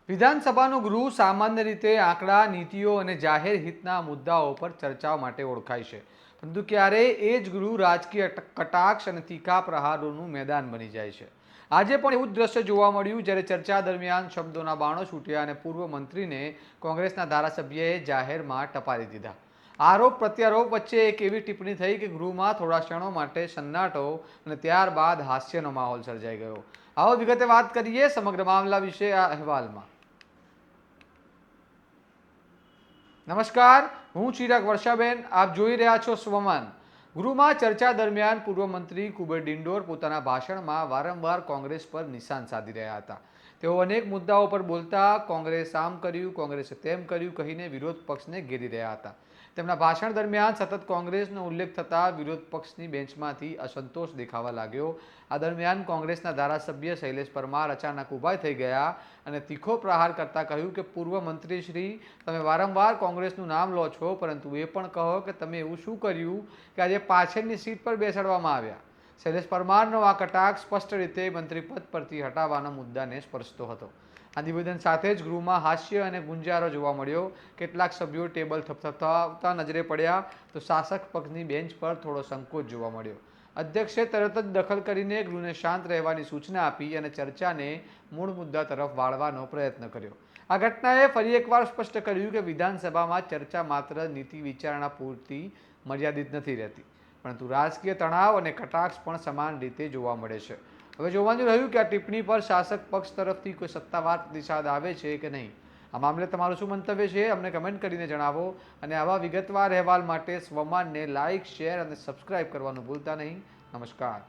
વિધાનસભાનું ગૃહ સામાન્ય રીતે આંકડા, નીતિઓ અને જાહેર હિતના મુદ્દાઓ પર ચર્ચા માટે ઓળખાય છે, પરંતુ ક્યારેય એ જ ગૃહ રાજકીય કટાક્ષ અને તીખા પ્રહારોનું મેદાન બની જાય છે. આજે પણ એવું જ દ્રશ્ય જોવા મળ્યું, જ્યારે ચર્ચા દરમિયાન શબ્દોના બાણો છૂટ્યા અને પૂર્વ મંત્રીને કોંગ્રેસના ધારાસભ્યએ જાહેરમાં ટપારી દીધા. આરોપ પ્રત્યારોપ વચ્ચે એક એવી ટિપ્પણી થઈ કે ગૃહમાં થોડા ક્ષણો માટે સન્નાટો અને ત્યારબાદ હાસ્યનો માહોલ સર્જાઈ ગયો. આવો વિગતે વાત કરીએ સમગ્ર મામલા વિશે આ અહેવાલમાં. નમસ્કાર, હું ચિરાગ વર્ષાબેન. આપ જોઈ રહ્યા છો સ્વમાન. ગૃહમાં ચર્ચા દરમિયાન પૂર્વ મંત્રી કુબેર ડિંડોર પોતાના ભાષણમાં વારંવાર કોંગ્રેસ પર નિશાન સાધી રહ્યા હતા. તેઓ અનેક મુદ્દાઓ પર બોલતા કોંગ્રેસ આમ કર્યું, કોંગ્રેસે તેમ કર્યું કહીને વિરોધ પક્ષને ઘેરી રહ્યા હતા. તેમના ભાષણ દરમિયાન સતત કોંગ્રેસનો ઉલ્લેખ થતાં વિરોધ પક્ષની બેન્ચમાંથી અસંતોષ દેખાવા લાગ્યો. આ દરમિયાન કોંગ્રેસના ધારાસભ્ય શૈલેષ પરમાર અચાનક ઊભા થઈ ગયા અને તીખો પ્રહાર કરતા કહ્યું કે પૂર્વ મંત્રી શ્રી, તમે વારંવાર કોંગ્રેસનું નામ લો છો, પરંતુ એ પણ કહો કે તમે એવું શું કર્યું કે આજે પાછળની સીટ પર બેસાડવામાં આવ્યા. શૈલેષ પરમારનો આ કટાક્ષ સ્પષ્ટ રીતે મંત્રીપદ પરથી હટાવવાના મુદ્દાને સ્પર્શતો હતો. આ નિવેદન સાથે જ ગૃહમાં હાસ્ય અને ગુંજારો જોવા મળ્યો. કેટલાક સભ્યો ટેબલ થપથપાવતા નજરે પડ્યા તો શાસક પક્ષની બેન્ચ પર થોડો સંકોચ જોવા મળ્યો. અધ્યક્ષે તરત જ દખલ કરીને ગૃહને શાંત રહેવાની સૂચના આપી અને ચર્ચાને મૂળ મુદ્દા તરફ વાળવાનો પ્રયત્ન કર્યો. આ ઘટનાએ ફરી એકવાર સ્પષ્ટ કર્યું કે વિધાનસભામાં ચર્ચા માત્ર નીતિ વિચારણા પૂરતી મર્યાદિત નથી રહેતી, પરંતુ રાજકીય તણાવ અને કટાક્ષ પણ સમાન રીતે જોવા મળે છે. હવે જોવાનું રહ્યું કે આ ટિપ્પણી પર શાસક પક્ષ તરફથી કોઈ સત્તાવાર પ્રતિસાદ આવે છે કે નહીં. આ મામલે તમારું શું મંતવ્ય છે, અમને કમેન્ટ કરીને જણાવો. અને આવા વિગતવાર અહેવાલ માટે સ્વમાનને લાઇક, શેર અને સબસ્ક્રાઇબ કરવાનું ભૂલતા નહીં. નમસ્કાર.